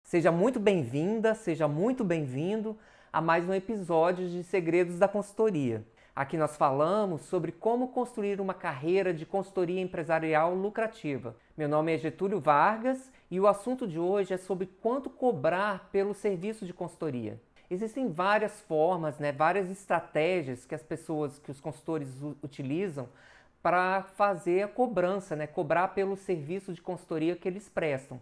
Seja muito bem-vinda, seja muito bem-vindo a mais um episódio de Segredos da Consultoria. Aqui nós falamos sobre como construir uma carreira de consultoria empresarial lucrativa. Meu nome é Getúlio Vargas e o assunto de hoje é sobre quanto cobrar pelo serviço de consultoria. Existem várias formas, várias estratégias que os consultores utilizam para fazer a cobrança, cobrar pelo serviço de consultoria que eles prestam.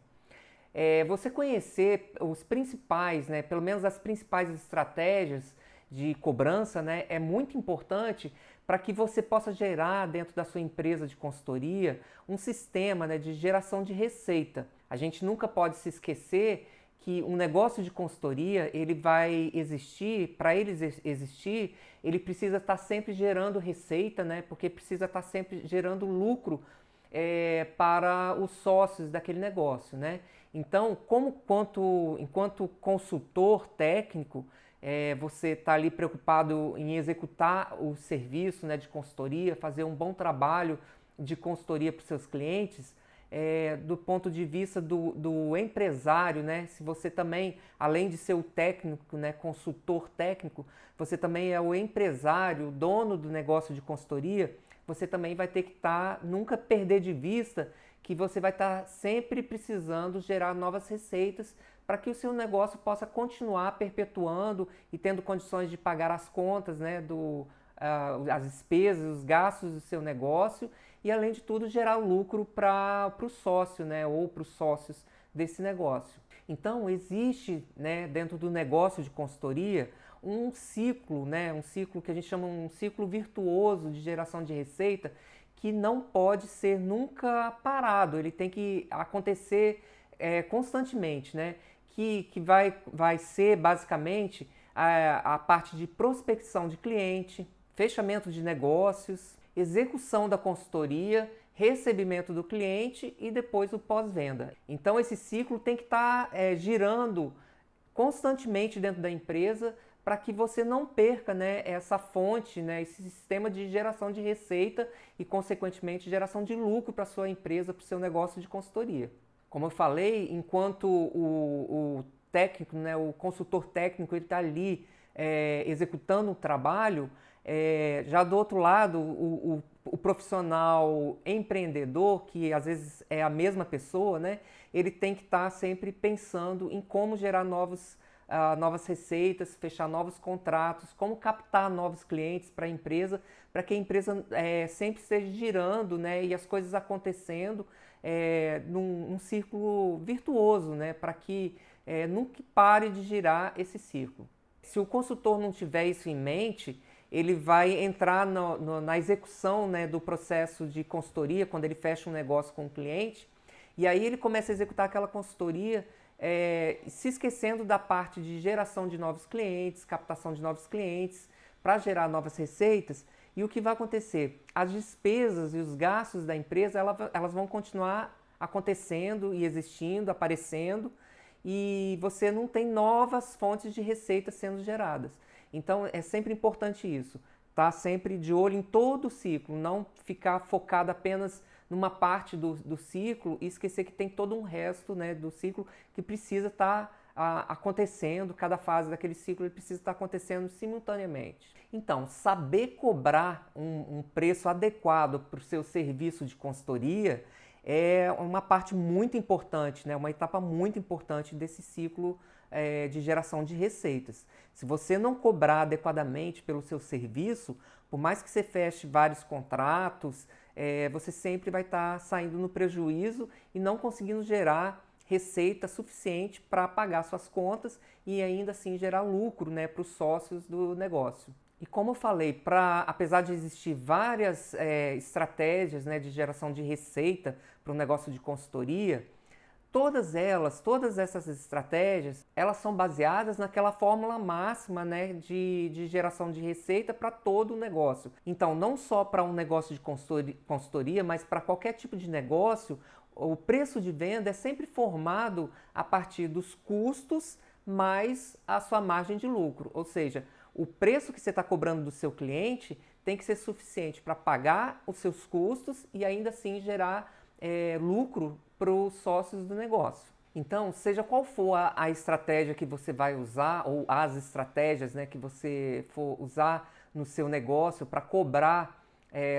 Você conhecer os principais, pelo menos as principais estratégias de cobrança, é muito importante para que você possa gerar dentro da sua empresa de consultoria um sistema, de geração de receita. A gente nunca pode se esquecer que um negócio de consultoria, ele vai existir, para ele existir, ele precisa estar sempre gerando receita, porque precisa estar sempre gerando lucro para os sócios daquele negócio, Então, enquanto consultor técnico, você está ali preocupado em executar o serviço, de consultoria, fazer um bom trabalho de consultoria para os seus clientes, do ponto de vista do empresário, se você também, além de ser o técnico, consultor técnico, você também é o empresário, o dono do negócio de consultoria, você também vai ter que nunca perder de vista que você vai estar sempre precisando gerar novas receitas para que o seu negócio possa continuar perpetuando e tendo condições de pagar as contas, as despesas, os gastos do seu negócio e, além de tudo, gerar lucro para o sócio, ou para os sócios desse negócio. Então, existe, dentro do negócio de consultoria, um ciclo, um ciclo que a gente chama um ciclo virtuoso de geração de receita que não pode ser nunca parado, ele tem que acontecer constantemente, que vai ser basicamente a parte de prospecção de cliente, fechamento de negócios, execução da consultoria, recebimento do cliente e depois o pós-venda. Então esse ciclo tem que estar girando constantemente dentro da empresa para que você não perca essa fonte, esse sistema de geração de receita e, consequentemente, geração de lucro para a sua empresa, para o seu negócio de consultoria. Como eu falei, enquanto o técnico, o consultor técnico, ele está ali executando o trabalho, já do outro lado, o profissional empreendedor, que às vezes é a mesma pessoa, ele tem que estar sempre pensando em como gerar novas receitas, fechar novos contratos, como captar novos clientes para a empresa, para que a empresa sempre esteja girando e as coisas acontecendo num círculo virtuoso, para que nunca pare de girar esse círculo. Se o consultor não tiver isso em mente, ele vai entrar na execução do processo de consultoria, quando ele fecha um negócio com o cliente, e aí ele começa a executar aquela consultoria se esquecendo da parte de geração de novos clientes, captação de novos clientes, para gerar novas receitas. E o que vai acontecer? As despesas e os gastos da empresa elas vão continuar acontecendo e existindo, aparecendo, e você não tem novas fontes de receita sendo geradas. Então é sempre importante isso, estar sempre de olho em todo o ciclo, não ficar focado apenas numa parte do ciclo e esquecer que tem todo um resto do ciclo que precisa estar acontecendo, cada fase daquele ciclo ele precisa estar acontecendo simultaneamente. Então, saber cobrar um preço adequado para o seu serviço de consultoria é uma parte muito importante, uma etapa muito importante desse ciclo de geração de receitas. Se você não cobrar adequadamente pelo seu serviço, por mais que você feche vários contratos, você sempre vai estar saindo no prejuízo e não conseguindo gerar receita suficiente para pagar suas contas e ainda assim gerar lucro para os sócios do negócio. E como eu falei, apesar de existir várias estratégias de geração de receita para um negócio de consultoria, todas essas estratégias, elas são baseadas naquela fórmula máxima de geração de receita para todo o negócio. Então, não só para um negócio de consultoria, mas para qualquer tipo de negócio, o preço de venda é sempre formado a partir dos custos mais a sua margem de lucro. Ou seja, o preço que você está cobrando do seu cliente tem que ser suficiente para pagar os seus custos e ainda assim gerar lucro para os sócios do negócio. Então, seja qual for a estratégia que você vai usar, ou as estratégias, né, que você for usar no seu negócio para cobrar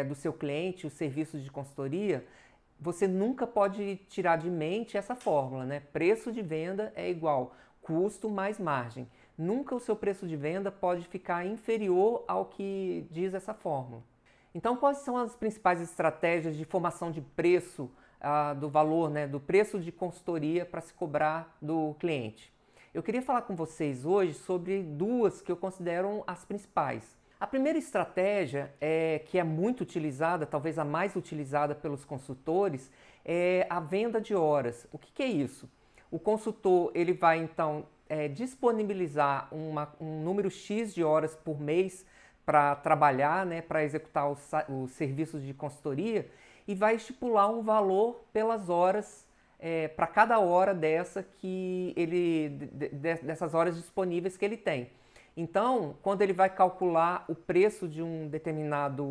do seu cliente os serviços de consultoria, você nunca pode tirar de mente essa fórmula, né? Preço de venda é igual custo mais margem. Nunca o seu preço de venda pode ficar inferior ao que diz essa fórmula. Então, quais são as principais estratégias de formação de preço, do valor, né, do preço de consultoria para se cobrar do cliente? Eu queria falar com vocês hoje sobre duas que eu considero as principais. A primeira estratégia, que é muito utilizada, talvez a mais utilizada pelos consultores, é a venda de horas. O que é isso? O consultor ele vai então disponibilizar um número X de horas por mês para trabalhar, né, para executar os serviços de consultoria e vai estipular um valor pelas horas, para cada hora dessas horas disponíveis que ele tem. Então, quando ele vai calcular o preço de um determinado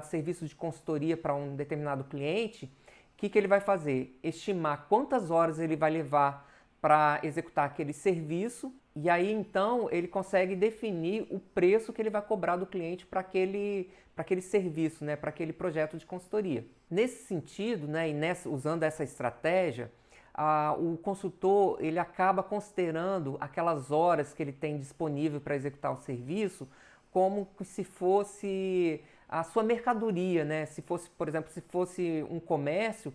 serviço de consultoria para um determinado cliente, o que ele vai fazer? Estimar quantas horas ele vai levar para executar aquele serviço e aí então ele consegue definir o preço que ele vai cobrar do cliente para aquele serviço, né, para aquele projeto de consultoria. Nesse sentido, né, usando essa estratégia, o consultor ele acaba considerando aquelas horas que ele tem disponível para executar o serviço como se fosse a sua mercadoria, né? Se fosse, por exemplo, se fosse um comércio,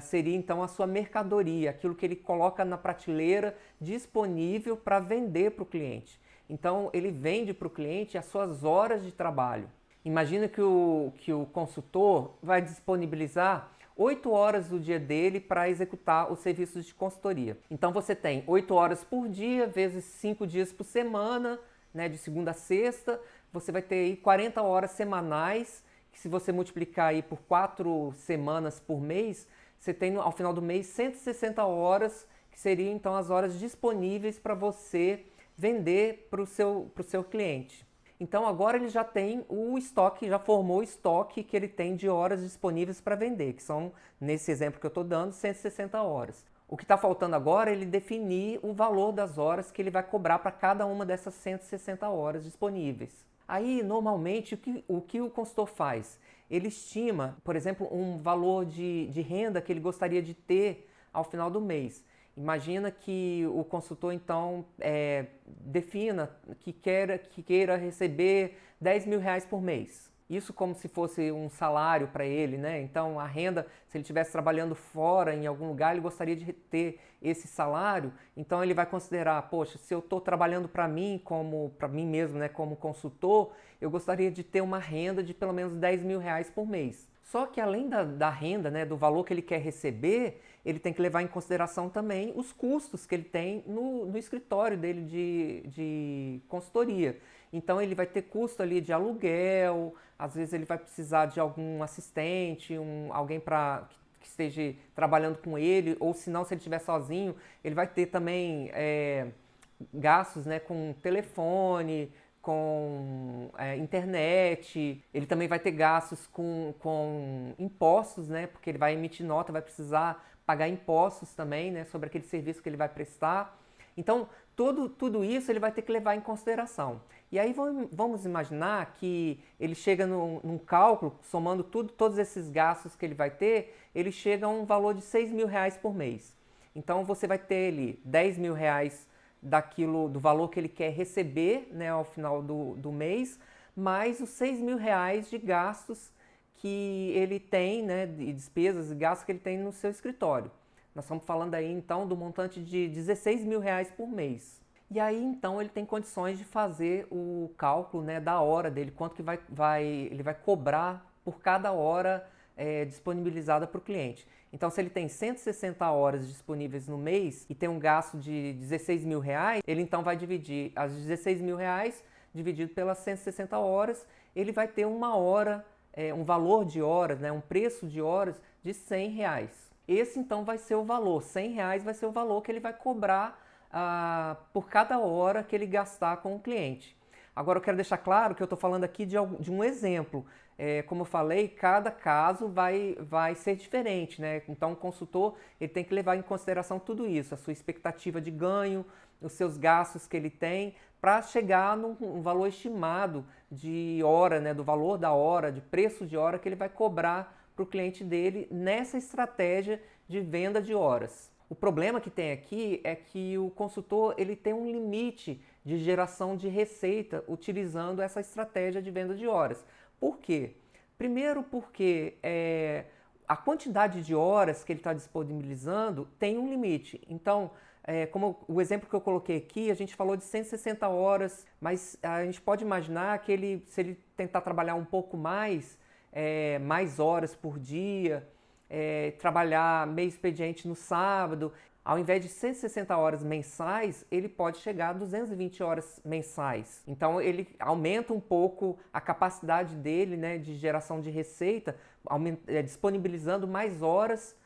seria então a sua mercadoria, aquilo que ele coloca na prateleira disponível para vender para o cliente. Então ele vende para o cliente as suas horas de trabalho. Imagina que o consultor vai disponibilizar 8 horas do dia dele para executar os serviços de consultoria. Então você tem 8 horas por dia, vezes 5 dias por semana, né, de segunda a sexta, você vai ter aí 40 horas semanais, que se você multiplicar aí por 4 semanas por mês, você tem ao final do mês 160 horas, que seriam então as horas disponíveis para você vender para o seu cliente. Então agora ele já tem o estoque, já formou o estoque que ele tem de horas disponíveis para vender, que são, nesse exemplo que eu estou dando, 160 horas. O que está faltando agora é ele definir o valor das horas que ele vai cobrar para cada uma dessas 160 horas disponíveis. Aí, normalmente, o que o consultor faz? Ele estima, por exemplo, um valor de renda que ele gostaria de ter ao final do mês. Imagina que o consultor, então, defina que queira receber 10 mil reais por mês. Isso como se fosse um salário para ele, né? Então, a renda, se ele estivesse trabalhando fora, em algum lugar, ele gostaria de ter esse salário. Então, ele vai considerar, poxa, se eu estou trabalhando para mim mesmo, né, como consultor, eu gostaria de ter uma renda de pelo menos 10 mil reais por mês. Só que além da renda, né, do valor que ele quer receber, ele tem que levar em consideração também os custos que ele tem no escritório dele de consultoria. Então ele vai ter custo ali de aluguel, às vezes ele vai precisar de algum assistente, alguém que esteja trabalhando com ele, ou se não, se ele estiver sozinho, ele vai ter também gastos, né, com telefone, com internet, ele também vai ter gastos com impostos, né, porque ele vai emitir nota, vai precisar pagar impostos também, né, sobre aquele serviço que ele vai prestar. Então, tudo isso ele vai ter que levar em consideração. E aí vamos imaginar que ele chega num cálculo, somando todos esses gastos que ele vai ter, ele chega a um valor de 6 mil reais por mês. Então, você vai ter ali 10 mil reais do valor que ele quer receber, né, ao final do mês, mais os 6 mil reais de gastos que ele tem, né, de despesas e gastos que ele tem no seu escritório. Nós estamos falando aí então do montante de 16 mil reais por mês. E aí então ele tem condições de fazer o cálculo, né, da hora dele, quanto que ele vai cobrar por cada hora disponibilizada para o cliente. Então, se ele tem 160 horas disponíveis no mês e tem um gasto de 16 mil reais, ele então vai dividir as 16 mil reais dividido pelas 160 horas, ele vai ter uma hora, um valor de horas, né, um preço de horas de 100 reais. Esse então vai ser o valor, 100 reais vai ser o valor que ele vai cobrar por cada hora que ele gastar com o cliente. Agora eu quero deixar claro que eu estou falando aqui de um exemplo. Como eu falei, cada caso vai ser diferente, né? Então o consultor ele tem que levar em consideração tudo isso, a sua expectativa de ganho, os seus gastos que ele tem, para chegar num valor estimado de hora, né? Do valor da hora, de preço de hora que ele vai cobrar para o cliente dele nessa estratégia de venda de horas. O problema que tem aqui é que o consultor ele tem um limite de geração de receita utilizando essa estratégia de venda de horas. Por quê? Primeiro porque a quantidade de horas que ele está disponibilizando tem um limite. Então, como o exemplo que eu coloquei aqui, a gente falou de 160 horas, mas a gente pode imaginar que se ele tentar trabalhar um pouco mais horas por dia, trabalhar meio expediente no sábado, ao invés de 160 horas mensais, ele pode chegar a 220 horas mensais. Então ele aumenta um pouco a capacidade dele, né, de geração de receita, disponibilizando mais horas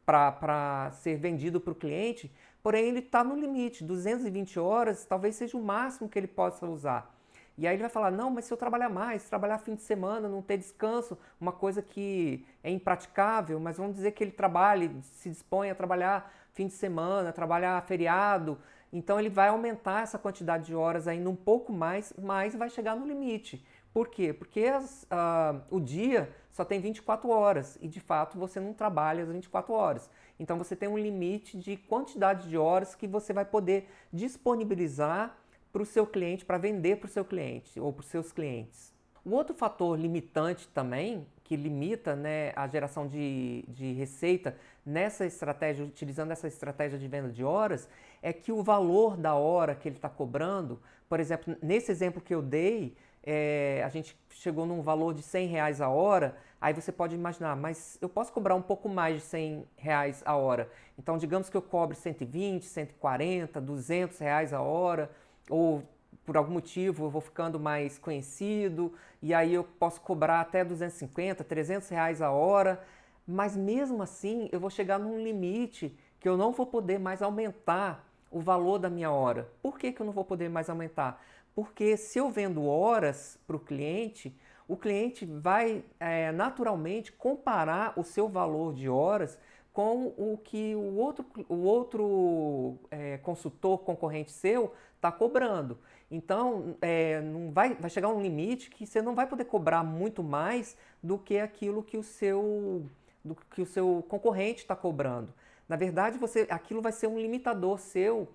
para ser vendido para o cliente, porém ele está no limite, 220 horas talvez seja o máximo que ele possa usar. E aí ele vai falar, não, mas se eu trabalhar mais, trabalhar fim de semana, não ter descanso, uma coisa que é impraticável, mas vamos dizer que ele trabalhe, se dispõe a trabalhar fim de semana, trabalhar feriado, então ele vai aumentar essa quantidade de horas ainda um pouco mais, mas vai chegar no limite. Por quê? Porque o dia só tem 24 horas e de fato você não trabalha as 24 horas. Então você tem um limite de quantidade de horas que você vai poder disponibilizar para o seu cliente, para vender para o seu cliente ou para os seus clientes. Um outro fator limitante também, que limita, né, a geração de receita nessa estratégia, utilizando essa estratégia de venda de horas, é que o valor da hora que ele está cobrando, por exemplo, nesse exemplo que eu dei, a gente chegou num valor de R$100 a hora, aí você pode imaginar, mas eu posso cobrar um pouco mais de R$100 a hora. Então, digamos que eu cobre 120, 140, R$200 a hora, ou por algum motivo eu vou ficando mais conhecido e aí eu posso cobrar até 250, R$300 a hora, mas mesmo assim eu vou chegar num limite que eu não vou poder mais aumentar o valor da minha hora. Por que eu não vou poder mais aumentar? Porque se eu vendo horas para o cliente vai naturalmente comparar o seu valor de horas com o que o outro consultor concorrente seu está cobrando. Então, não vai chegar um limite que você não vai poder cobrar muito mais do que aquilo que o seu concorrente está cobrando. Na verdade, aquilo vai ser um limitador seu,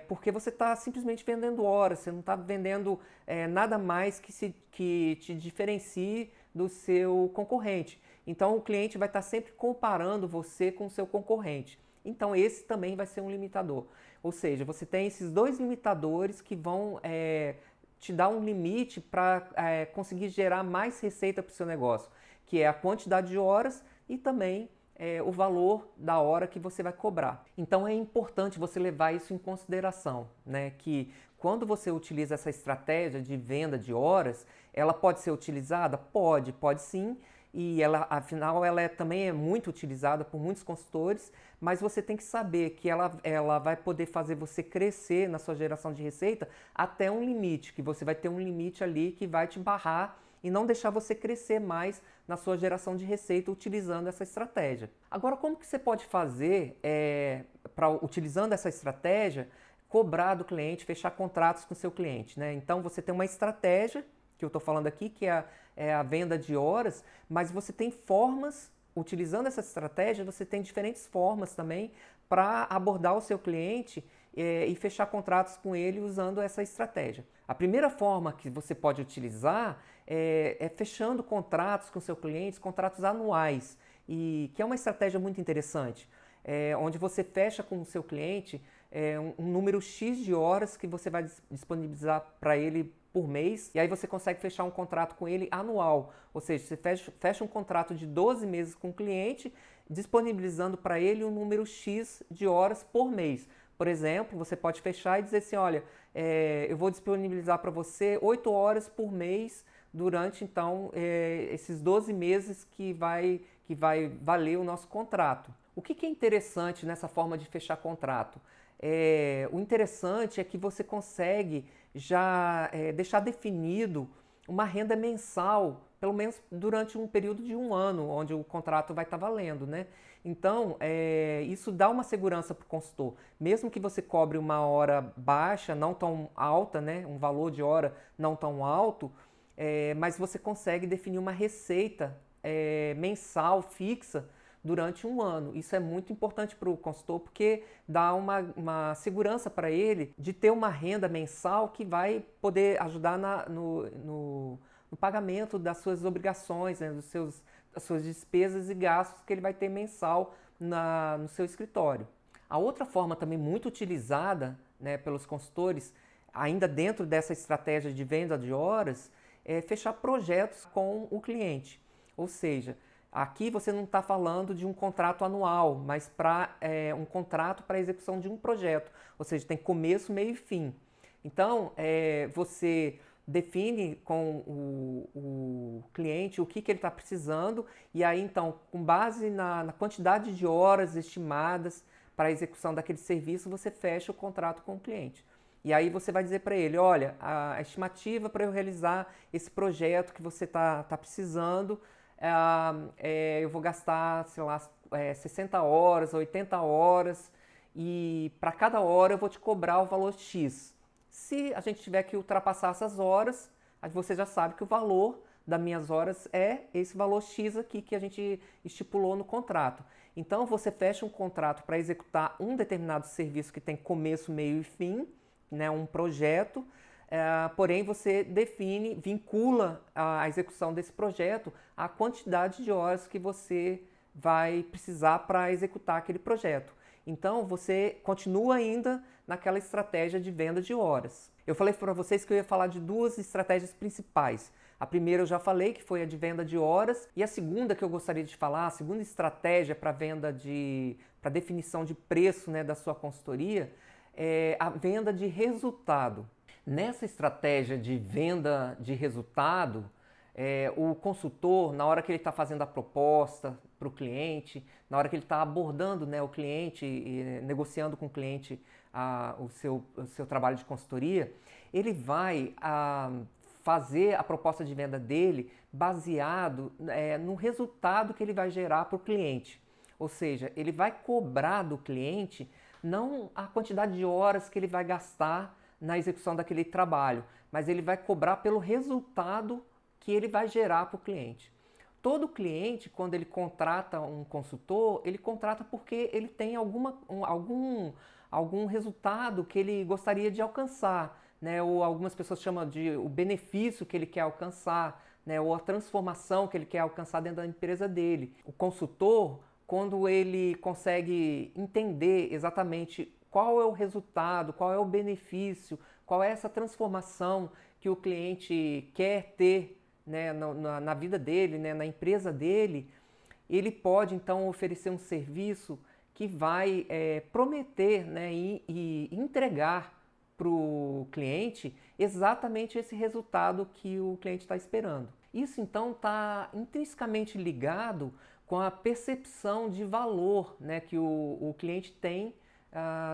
porque você está simplesmente vendendo horas, você não está vendendo nada mais que te diferencie do seu concorrente. Então, o cliente vai estar sempre comparando você com o seu concorrente. Então, esse também vai ser um limitador. Ou seja, você tem esses dois limitadores que vão te dar um limite para conseguir gerar mais receita para o seu negócio, que é a quantidade de horas e também o valor da hora que você vai cobrar. Então, é importante você levar isso em consideração, né? Que quando você utiliza essa estratégia de venda de horas, ela pode ser utilizada? Pode sim. E afinal, ela também é muito utilizada por muitos consultores, mas você tem que saber que ela vai poder fazer você crescer na sua geração de receita até um limite, que você vai ter um limite ali que vai te barrar e não deixar você crescer mais na sua geração de receita utilizando essa estratégia. Agora, como que você pode fazer, utilizando essa estratégia, cobrar do cliente, fechar contratos com o seu cliente, né? Então, você tem uma estratégia que eu estou falando aqui, que é a venda de horas, mas você tem formas, utilizando essa estratégia, você tem diferentes formas também para abordar o seu cliente e fechar contratos com ele usando essa estratégia. A primeira forma que você pode utilizar é fechando contratos com o seu cliente, contratos anuais, e que é uma estratégia muito interessante, onde você fecha com o seu cliente um número X de horas que você vai disponibilizar para ele por mês, e aí você consegue fechar um contrato com ele anual, ou seja, você fecha um contrato de 12 meses com o cliente, disponibilizando para ele um número X de horas por mês. Por exemplo, você pode fechar e dizer assim, olha, eu vou disponibilizar para você 8 horas por mês durante, então, esses 12 meses que vai valer o nosso contrato. O que é interessante nessa forma de fechar contrato? O interessante é que você consegue já deixar definido uma renda mensal, pelo menos durante um período de um ano, onde o contrato vai estar valendo, né? Então, isso dá uma segurança para o consultor. Mesmo que você cobre uma hora baixa, não tão alta, né? Um valor de hora não tão alto, mas você consegue definir uma receita mensal fixa durante um ano. Isso é muito importante para o consultor porque dá uma segurança para ele de ter uma renda mensal que vai poder ajudar no pagamento das suas obrigações, né, das suas despesas e gastos que ele vai ter mensal no seu escritório. A outra forma também muito utilizada, né, pelos consultores, ainda dentro dessa estratégia de venda de horas, é fechar projetos com o cliente. Ou seja, aqui você não está falando de um contrato anual, mas um contrato para a execução de um projeto. Ou seja, tem começo, meio e fim. Então, você define com o cliente o que ele está precisando e aí, então, com base na quantidade de horas estimadas para a execução daquele serviço, você fecha o contrato com o cliente. E aí você vai dizer para ele, olha, a estimativa para eu realizar esse projeto que você está precisando, eu vou gastar, sei lá, 60 horas, 80 horas e para cada hora eu vou te cobrar o valor X. Se a gente tiver que ultrapassar essas horas, você já sabe que o valor das minhas horas é esse valor X aqui que a gente estipulou no contrato. Então você fecha um contrato para executar um determinado serviço que tem começo, meio e fim, né, um projeto, porém você vincula a execução desse projeto à quantidade de horas que você vai precisar para executar aquele projeto. Então você continua ainda naquela estratégia de venda de horas. Eu falei para vocês que eu ia falar de duas estratégias principais. A primeira eu já falei, que foi a de venda de horas, e a segunda que eu gostaria de falar, a segunda estratégia para para definição de preço, né, da sua consultoria, é a venda de resultado. Nessa estratégia de venda de resultado, o consultor, na hora que ele está fazendo a proposta para o cliente, na hora que ele está abordando, né, o cliente e negociando com o cliente o seu trabalho de consultoria, ele vai fazer a proposta de venda dele baseado no resultado que ele vai gerar para o cliente. Ou seja, ele vai cobrar do cliente não a quantidade de horas que ele vai gastar na execução daquele trabalho, mas ele vai cobrar pelo resultado que ele vai gerar para o cliente. Todo cliente, quando ele contrata um consultor, ele contrata porque ele tem algum resultado que ele gostaria de alcançar, né? Ou algumas pessoas chamam de o benefício que ele quer alcançar, né? Ou a transformação que ele quer alcançar dentro da empresa dele. O consultor, quando ele consegue entender exatamente qual é o resultado, qual é o benefício, qual é essa transformação que o cliente quer ter, né, na vida dele, né, na empresa dele, ele pode então oferecer um serviço que vai prometer, né, e entregar para o cliente exatamente esse resultado que o cliente está esperando. Isso então está intrinsecamente ligado com a percepção de valor, né, que o cliente tem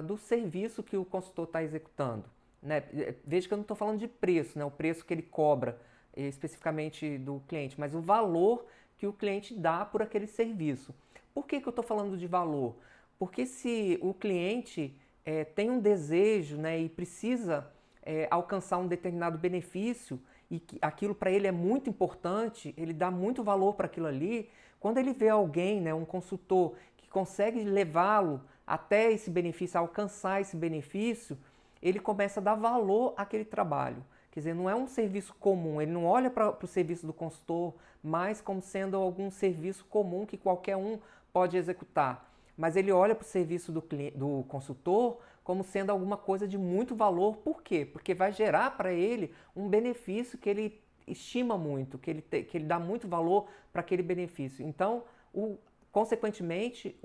do serviço que o consultor está executando. Né? Veja que eu não estou falando de preço, né, o preço que ele cobra especificamente do cliente, mas o valor que o cliente dá por aquele serviço. Por que eu estou falando de valor? Porque se o cliente tem um desejo, né, e precisa alcançar um determinado benefício e que aquilo para ele é muito importante, ele dá muito valor para aquilo ali, quando ele vê alguém, né, um consultor, que consegue levá-lo até esse benefício, alcançar esse benefício, ele começa a dar valor àquele trabalho. Quer dizer, não é um serviço comum, ele não olha para o serviço do consultor mais como sendo algum serviço comum que qualquer um pode executar, mas ele olha para o serviço do consultor como sendo alguma coisa de muito valor. Por quê? Porque vai gerar para ele um benefício que ele estima muito, que ele dá muito valor para aquele benefício. Então, consequentemente,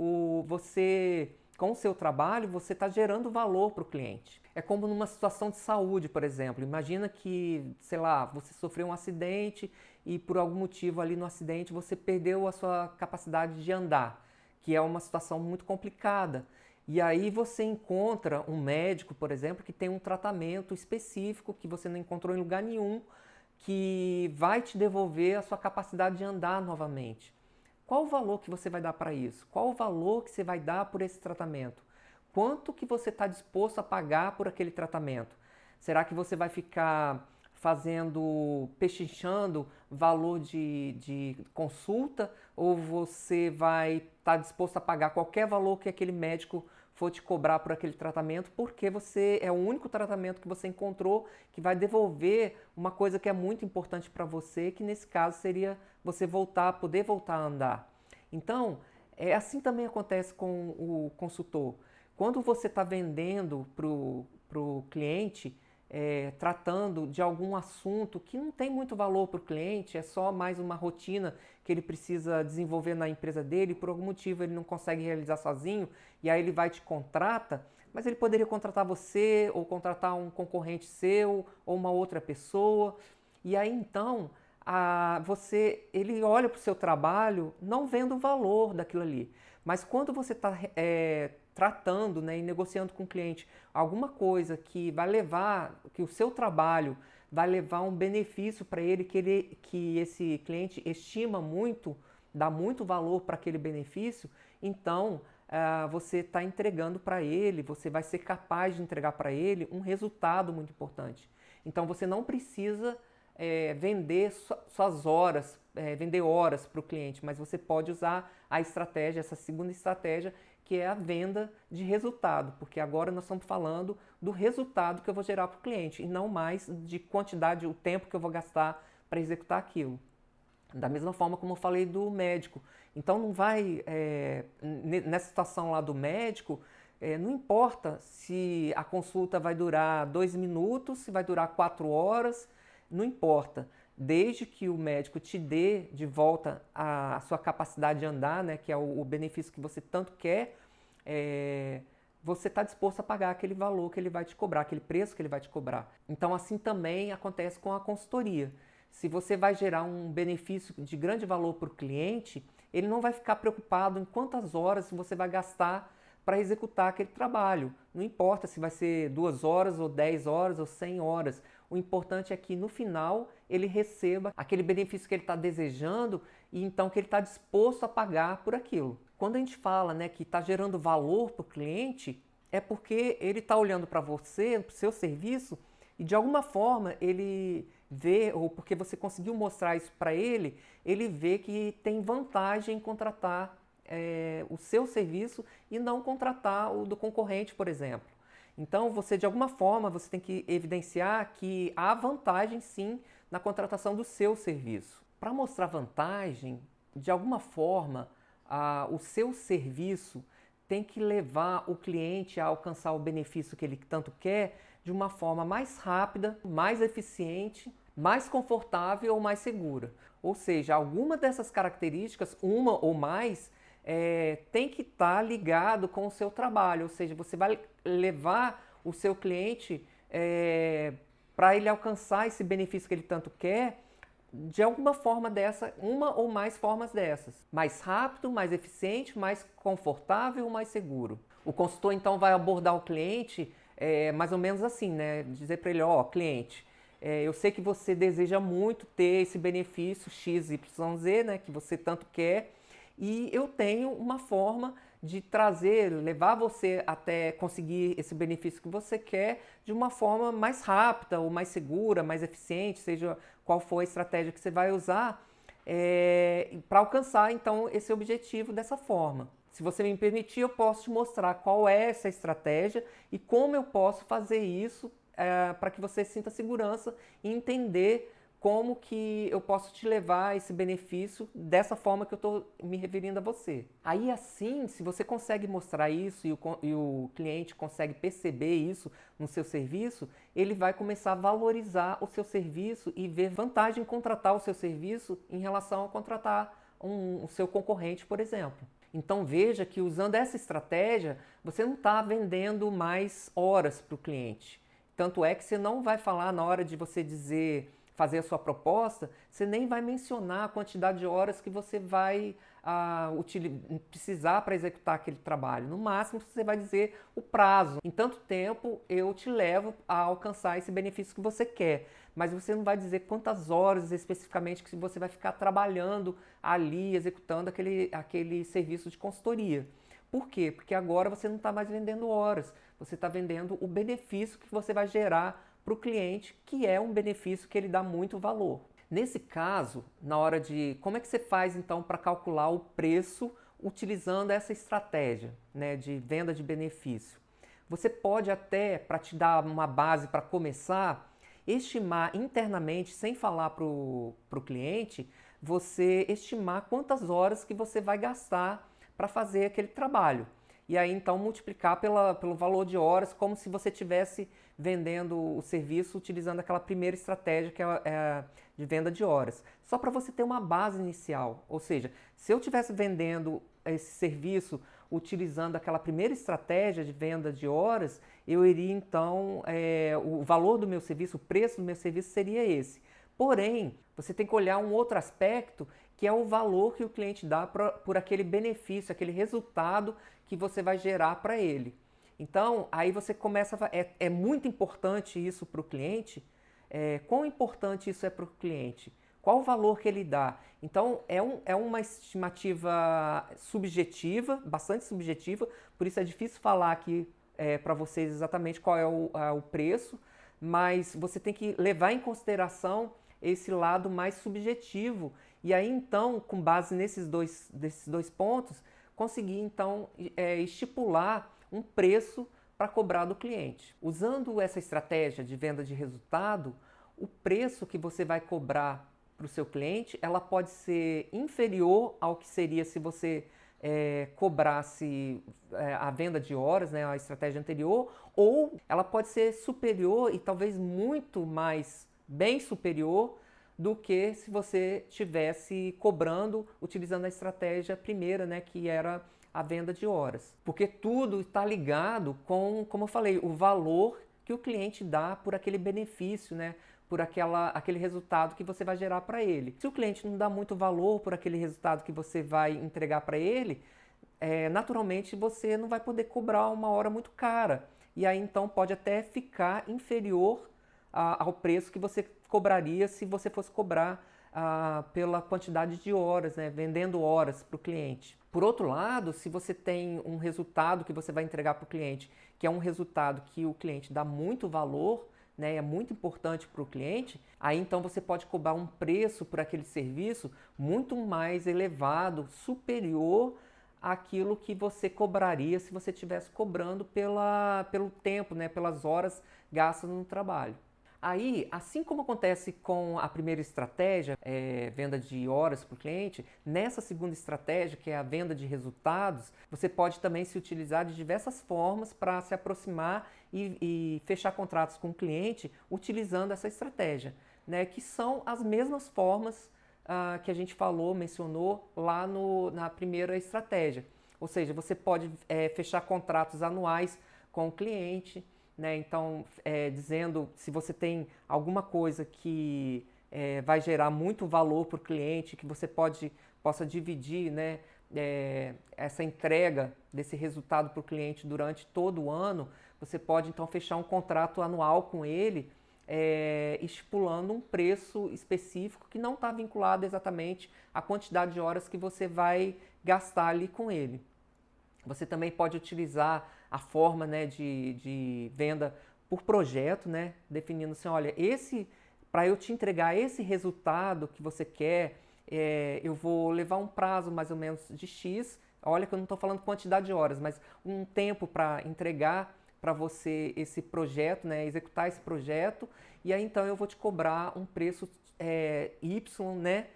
você, com o seu trabalho, você está gerando valor para o cliente. É como numa situação de saúde, por exemplo. Imagina que, sei lá, você sofreu um acidente e por algum motivo ali no acidente você perdeu a sua capacidade de andar, que é uma situação muito complicada. E aí você encontra um médico, por exemplo, que tem um tratamento específico que você não encontrou em lugar nenhum, que vai te devolver a sua capacidade de andar novamente. Qual o valor que você vai dar para isso? Qual o valor que você vai dar por esse tratamento? Quanto que você está disposto a pagar por aquele tratamento? Será que você vai ficar pechinchando valor de consulta, ou você vai estar disposto a pagar qualquer valor que aquele médico for te cobrar por aquele tratamento, porque você é o único tratamento que você encontrou que vai devolver uma coisa que é muito importante para você, que nesse caso seria você poder voltar a andar. Então, assim também acontece com o consultor. Quando você está vendendo para o cliente, tratando de algum assunto que não tem muito valor para o cliente, é só mais uma rotina que ele precisa desenvolver na empresa dele, por algum motivo ele não consegue realizar sozinho, e aí ele vai te contrata, mas ele poderia contratar você, ou contratar um concorrente seu, ou uma outra pessoa, e aí então ele olha para o seu trabalho não vendo o valor daquilo ali, mas quando você está tratando, né, e negociando com o cliente alguma coisa que vai levar, que o seu trabalho vai levar um benefício para ele, que esse cliente estima muito, dá muito valor para aquele benefício, então você está entregando para ele, você vai ser capaz de entregar para ele um resultado muito importante. Então você não precisa vender suas horas, vender horas para o cliente, mas você pode usar a estratégia, essa segunda estratégia, que é a venda de resultado, porque agora nós estamos falando do resultado que eu vou gerar para o cliente e não mais de quantidade, o tempo que eu vou gastar para executar aquilo. Da mesma forma como eu falei do médico. Então não vai, nessa situação lá do médico, não importa se a consulta vai durar 2 minutos, se vai durar 4 horas, não importa. Desde que o médico te dê de volta a sua capacidade de andar, né, que é o benefício que você tanto quer, você está disposto a pagar aquele valor que ele vai te cobrar, aquele preço que ele vai te cobrar. Então assim também acontece com a consultoria. Se você vai gerar um benefício de grande valor para o cliente, ele não vai ficar preocupado em quantas horas você vai gastar para executar aquele trabalho. Não importa se vai ser 2 horas, ou 10 horas, ou 100 horas. O importante é que no final ele receba aquele benefício que ele está desejando e então que ele está disposto a pagar por aquilo. Quando a gente fala, né, que está gerando valor para o cliente, é porque ele está olhando para você, para o seu serviço, e de alguma forma ele vê, ou porque você conseguiu mostrar isso para ele, ele vê que tem vantagem em contratar o seu serviço e não contratar o do concorrente, por exemplo. Então, você de alguma forma você tem que evidenciar que há vantagem sim na contratação do seu serviço. Para mostrar vantagem, de alguma forma, o seu serviço tem que levar o cliente a alcançar o benefício que ele tanto quer de uma forma mais rápida, mais eficiente, mais confortável ou mais segura. Ou seja, alguma dessas características, uma ou mais, tem que estar ligado com o seu trabalho, ou seja, você vai levar o seu cliente para ele alcançar esse benefício que ele tanto quer, de alguma forma dessa, uma ou mais formas dessas. Mais rápido, mais eficiente, mais confortável, mais seguro. O consultor então vai abordar o cliente mais ou menos assim, né? Dizer para ele, ó, cliente, eu sei que você deseja muito ter esse benefício XYZ, né, que você tanto quer, e eu tenho uma forma de levar você até conseguir esse benefício que você quer de uma forma mais rápida ou mais segura, mais eficiente, seja qual for a estratégia que você vai usar, para alcançar então esse objetivo dessa forma. Se você me permitir, eu posso te mostrar qual é essa estratégia e como eu posso fazer isso para que você sinta segurança e entender como que eu posso te levar a esse benefício dessa forma que eu estou me referindo a você. Aí assim, se você consegue mostrar isso e o cliente consegue perceber isso no seu serviço, ele vai começar a valorizar o seu serviço e ver vantagem em contratar o seu serviço em relação a contratar o seu concorrente, por exemplo. Então veja que usando essa estratégia, você não está vendendo mais horas para o cliente. Tanto é que você não vai falar na hora de você dizer fazer a sua proposta, você nem vai mencionar a quantidade de horas que você vai precisar para executar aquele trabalho. No máximo, você vai dizer o prazo. Em tanto tempo, eu te levo a alcançar esse benefício que você quer. Mas você não vai dizer quantas horas especificamente que você vai ficar trabalhando ali, executando aquele serviço de consultoria. Por quê? Porque agora você não está mais vendendo horas, você está vendendo o benefício que você vai gerar para o cliente, que é um benefício que ele dá muito valor. Nesse caso, na hora de... Como é que você faz então para calcular o preço utilizando essa estratégia, né, de venda de benefício? Você pode até, para te dar uma base para começar, estimar internamente, sem falar para o cliente, você estimar quantas horas que você vai gastar para fazer aquele trabalho. E aí então multiplicar pelo valor de horas, como se você estivesse vendendo o serviço utilizando aquela primeira estratégia que é de venda de horas. Só para você ter uma base inicial. Ou seja, se eu estivesse vendendo esse serviço utilizando aquela primeira estratégia de venda de horas, eu iria então, o valor do meu serviço, o preço do meu serviço seria esse. Porém, você tem que olhar um outro aspecto, que é o valor que o cliente dá por aquele benefício, aquele resultado que você vai gerar para ele. Então, aí você começa a... É muito importante isso para o cliente. Quão importante isso é para o cliente? Qual o valor que ele dá? Então, é uma estimativa subjetiva, bastante subjetiva, por isso é difícil falar aqui para vocês exatamente qual é o preço, mas você tem que levar em consideração esse lado mais subjetivo. E aí, então, com base nesses dois pontos, conseguir, então, estipular um preço para cobrar do cliente. Usando essa estratégia de venda de resultado, o preço que você vai cobrar para o seu cliente, ela pode ser inferior ao que seria se você cobrasse a venda de horas, né, a estratégia anterior, ou ela pode ser superior e talvez muito mais bem superior do que se você estivesse cobrando utilizando a estratégia primeira, né, que era a venda de horas. Porque tudo está ligado com, como eu falei, o valor que o cliente dá por aquele benefício, né, por aquele resultado que você vai gerar para ele. Se o cliente não dá muito valor por aquele resultado que você vai entregar para ele, naturalmente você não vai poder cobrar uma hora muito cara. E aí então pode até ficar inferior ao preço que você cobraria se você fosse cobrar pela quantidade de horas, né, vendendo horas para o cliente. Por outro lado, se você tem um resultado que você vai entregar para o cliente, que é um resultado que o cliente dá muito valor, né, é muito importante para o cliente, aí então você pode cobrar um preço por aquele serviço muito mais elevado, superior àquilo que você cobraria se você estivesse cobrando pelo tempo, né, pelas horas gastas no trabalho. Aí, assim como acontece com a primeira estratégia, venda de horas para o cliente, nessa segunda estratégia, que é a venda de resultados, você pode também se utilizar de diversas formas para se aproximar e fechar contratos com o cliente utilizando essa estratégia, né, que são as mesmas formas que a gente mencionou lá na primeira estratégia. Ou seja, você pode fechar contratos anuais com o cliente, né? Então, dizendo se você tem alguma coisa que vai gerar muito valor para o cliente, que você possa dividir, né, essa entrega desse resultado para o cliente durante todo o ano, você pode então fechar um contrato anual com ele, estipulando um preço específico que não está vinculado exatamente à quantidade de horas que você vai gastar ali com ele. Você também pode utilizar a forma, né, de venda por projeto, né, definindo assim, olha, para eu te entregar esse resultado que você quer, eu vou levar um prazo mais ou menos de X, olha que eu não estou falando quantidade de horas, mas um tempo para entregar para você esse projeto, né, executar esse projeto, e aí então eu vou te cobrar um preço Y, né,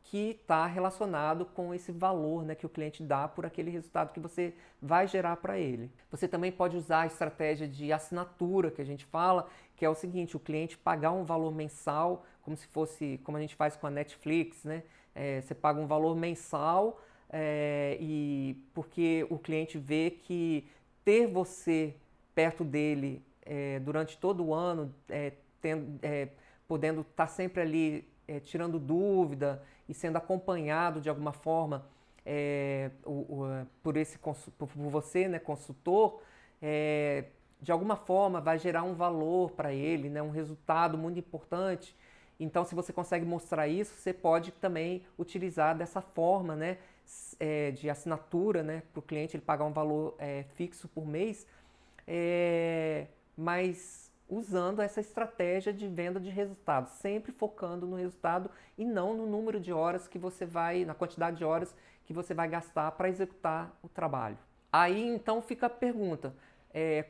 que está relacionado com esse valor, né, que o cliente dá por aquele resultado que você vai gerar para ele. Você também pode usar a estratégia de assinatura que a gente fala, que é o seguinte, o cliente pagar um valor mensal, como se fosse, como a gente faz com a Netflix, né? Você paga um valor mensal e porque o cliente vê que ter você perto dele durante todo o ano, podendo estar sempre ali tirando dúvida e sendo acompanhado de alguma forma por você, né, consultor, de alguma forma vai gerar um valor para ele, né, um resultado muito importante. Então, se você consegue mostrar isso, você pode também utilizar dessa forma, né, de assinatura, né, para o cliente ele pagar um valor fixo por mês, mas usando essa estratégia de venda de resultados, sempre focando no resultado e não no número de horas que você vai, na quantidade de horas que você vai gastar para executar o trabalho. Aí então fica a pergunta,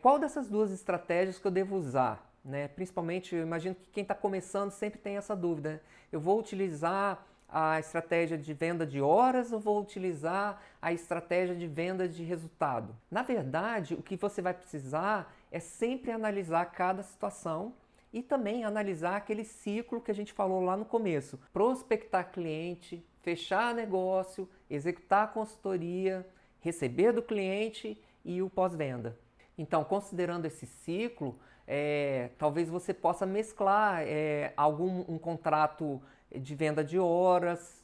qual dessas duas estratégias que eu devo usar? Né? Principalmente, eu imagino que quem está começando sempre tem essa dúvida, né? Eu vou utilizar a estratégia de venda de horas ou vou utilizar a estratégia de venda de resultado? Na verdade, o que você vai precisar é sempre analisar cada situação e também analisar aquele ciclo que a gente falou lá no começo. Prospectar cliente, fechar negócio, executar a consultoria, receber do cliente e o pós-venda. Então, considerando esse ciclo, talvez você possa mesclar um contrato de venda de horas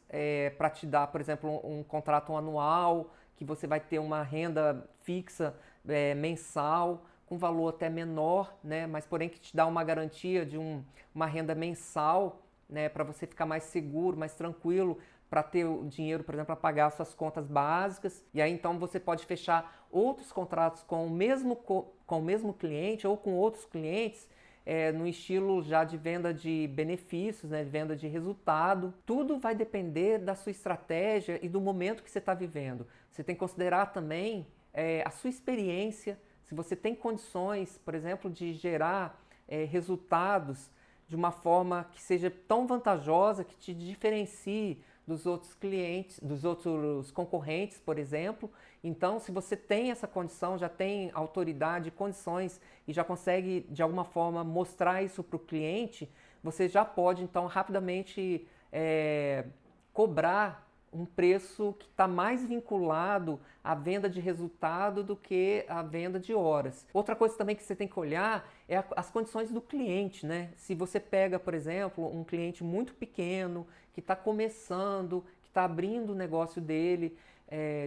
para te dar, por exemplo, um contrato anual, que você vai ter uma renda fixa mensal, com valor até menor, né, mas porém que te dá uma garantia de uma renda mensal, né, para você ficar mais seguro, mais tranquilo, para ter o dinheiro, por exemplo, para pagar suas contas básicas. E aí então você pode fechar outros contratos com o mesmo cliente ou com outros clientes, no estilo já de venda de benefícios, né, de venda de resultado. Tudo vai depender da sua estratégia e do momento que você está vivendo. Você tem que considerar também a sua experiência, se você tem condições, por exemplo, de gerar resultados de uma forma que seja tão vantajosa, que te diferencie dos outros clientes, dos outros concorrentes, por exemplo. Então, se você tem essa condição, já tem autoridade, condições e já consegue, de alguma forma, mostrar isso para o cliente, você já pode, então, rapidamente cobrar um preço que está mais vinculado à venda de resultado do que à venda de horas. Outra coisa também que você tem que olhar é as condições do cliente, né? Se você pega, por exemplo, um cliente muito pequeno, que está começando, que está abrindo o negócio dele,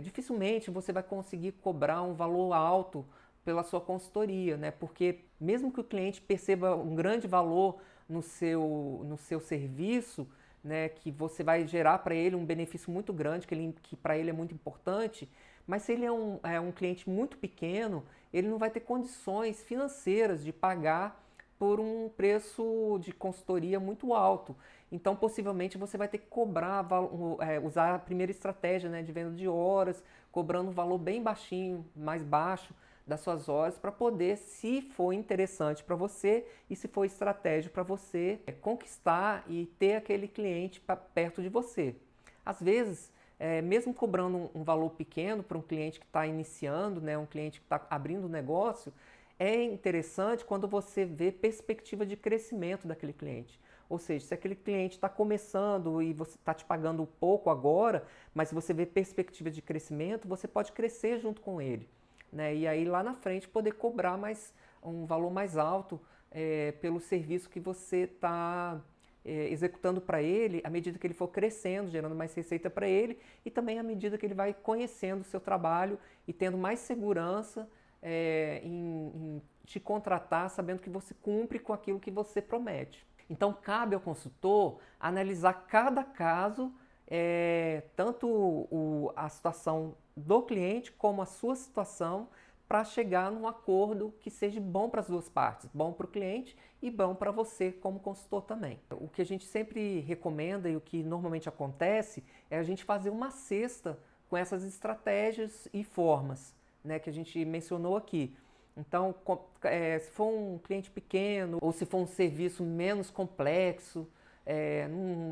dificilmente você vai conseguir cobrar um valor alto pela sua consultoria, né? Porque mesmo que o cliente perceba um grande valor no seu serviço, né, que você vai gerar para ele um benefício muito grande, que para ele é muito importante, mas se ele é um cliente muito pequeno, ele não vai ter condições financeiras de pagar por um preço de consultoria muito alto. Então, possivelmente, você vai ter que cobrar, usar a primeira estratégia, né, de venda de horas, cobrando um valor bem baixinho, mais baixo das suas horas, para poder, se for interessante para você e se for estratégico para você, conquistar e ter aquele cliente perto de você. Às vezes, mesmo cobrando um valor pequeno para um cliente que está iniciando, né, um cliente que está abrindo um negócio, é interessante quando você vê perspectiva de crescimento daquele cliente. Ou seja, se aquele cliente está começando e você está te pagando pouco agora, mas se você vê perspectiva de crescimento, você pode crescer junto com ele, né? E aí lá na frente poder cobrar um valor mais alto pelo serviço que você está executando para ele, à medida que ele for crescendo, gerando mais receita para ele, e também à medida que ele vai conhecendo o seu trabalho e tendo mais segurança em te contratar, sabendo que você cumpre com aquilo que você promete. Então, cabe ao consultor analisar cada caso, tanto a situação do cliente como a sua situação, para chegar num acordo que seja bom para as duas partes, bom para o cliente e bom para você como consultor também. O que a gente sempre recomenda e o que normalmente acontece é a gente fazer uma cesta com essas estratégias e formas, né, que a gente mencionou aqui. Então, se for um cliente pequeno ou se for um serviço menos complexo,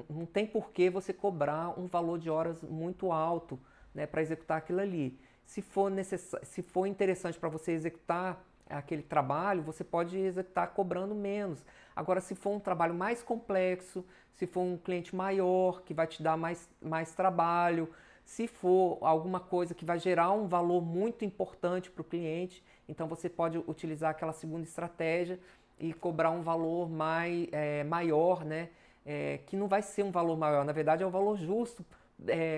não tem por que você cobrar um valor de horas muito alto, né, para executar aquilo ali. Se for interessante para você executar aquele trabalho, você pode executar cobrando menos. Agora, se for um trabalho mais complexo, se for um cliente maior, que vai te dar mais trabalho, se for alguma coisa que vai gerar um valor muito importante para o cliente, então você pode utilizar aquela segunda estratégia e cobrar um valor maior, né? Que não vai ser um valor maior, na verdade é um valor justo,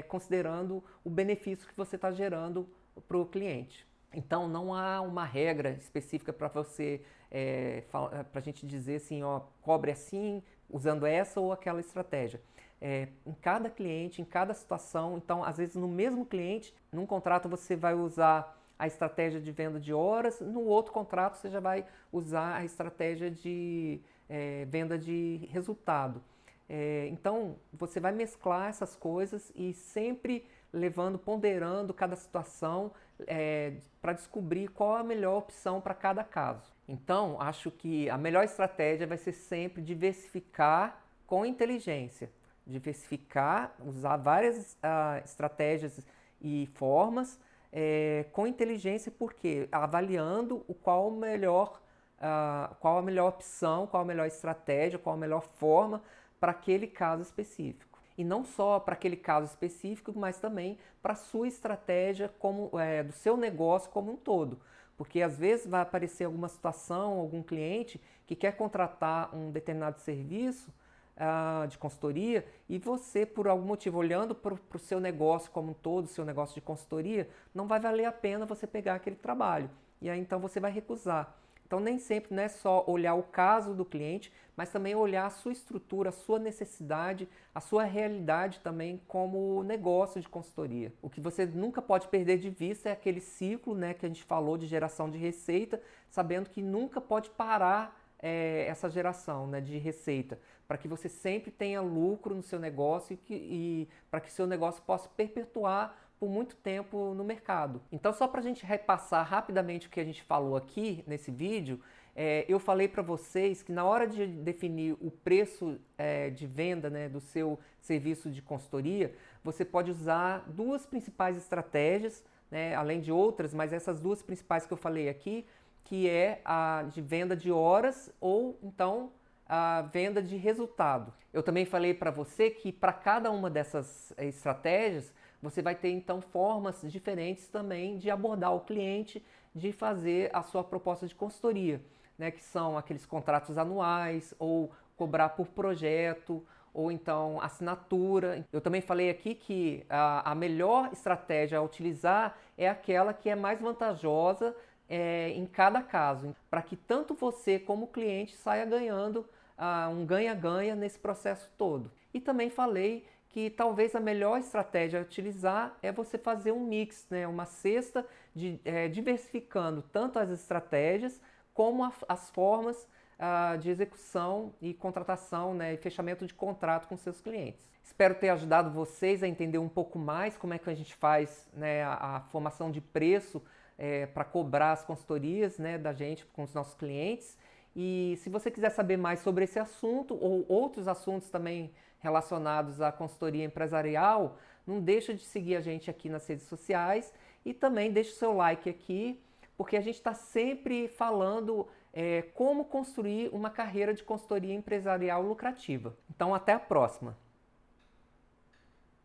considerando o benefício que você está gerando para o cliente. Então não há uma regra específica para você, para a gente dizer assim, ó, cobre assim, usando essa ou aquela estratégia. Em cada cliente, em cada situação, então às vezes no mesmo cliente, num contrato você vai usar a estratégia de venda de horas, no outro contrato você já vai usar a estratégia de venda de resultado. Então você vai mesclar essas coisas e sempre ponderando cada situação para descobrir qual a melhor opção para cada caso. Então acho que a melhor estratégia vai ser sempre diversificar com inteligência. Diversificar, usar várias estratégias e formas com inteligência, porque avaliando qual a melhor opção, qual a melhor estratégia, qual a melhor forma para aquele caso específico. E não só para aquele caso específico, mas também para a sua estratégia do seu negócio como um todo. Porque às vezes vai aparecer alguma situação, algum cliente que quer contratar um determinado serviço de consultoria e você, por algum motivo, olhando para o seu negócio como um todo, seu negócio de consultoria, não vai valer a pena você pegar aquele trabalho. E aí então você vai recusar. Então nem sempre não é só olhar o caso do cliente, mas também olhar a sua estrutura, a sua necessidade, a sua realidade também como negócio de consultoria. O que você nunca pode perder de vista é aquele ciclo, né, que a gente falou de geração de receita, sabendo que nunca pode parar essa geração, né, de receita, para que você sempre tenha lucro no seu negócio e para que seu negócio possa perpetuar por muito tempo no mercado. Então, só para a gente repassar rapidamente o que a gente falou aqui nesse vídeo, eu falei para vocês que na hora de definir o preço de venda, né, do seu serviço de consultoria, você pode usar duas principais estratégias, né, além de outras, mas essas duas principais que eu falei aqui, que é a de venda de horas ou então a venda de resultado. Eu também falei para você que para cada uma dessas estratégias você vai ter então formas diferentes também de abordar o cliente, de fazer a sua proposta de consultoria, né, que são aqueles contratos anuais ou cobrar por projeto ou então assinatura. Eu também falei aqui que a melhor estratégia a utilizar é aquela que é mais vantajosa em cada caso, para que tanto você como o cliente saia ganhando um ganha-ganha nesse processo todo. E também falei que talvez a melhor estratégia a utilizar é você fazer um mix, né, uma cesta diversificando tanto as estratégias como as formas de execução e contratação, né, e fechamento de contrato com seus clientes. Espero ter ajudado vocês a entender um pouco mais como é que a gente faz, né, a formação de preço para cobrar as consultorias, né, da gente com os nossos clientes. E se você quiser saber mais sobre esse assunto ou outros assuntos também relacionados à consultoria empresarial, não deixa de seguir a gente aqui nas redes sociais e também deixa o seu like aqui, porque a gente está sempre falando como construir uma carreira de consultoria empresarial lucrativa. Então até a próxima!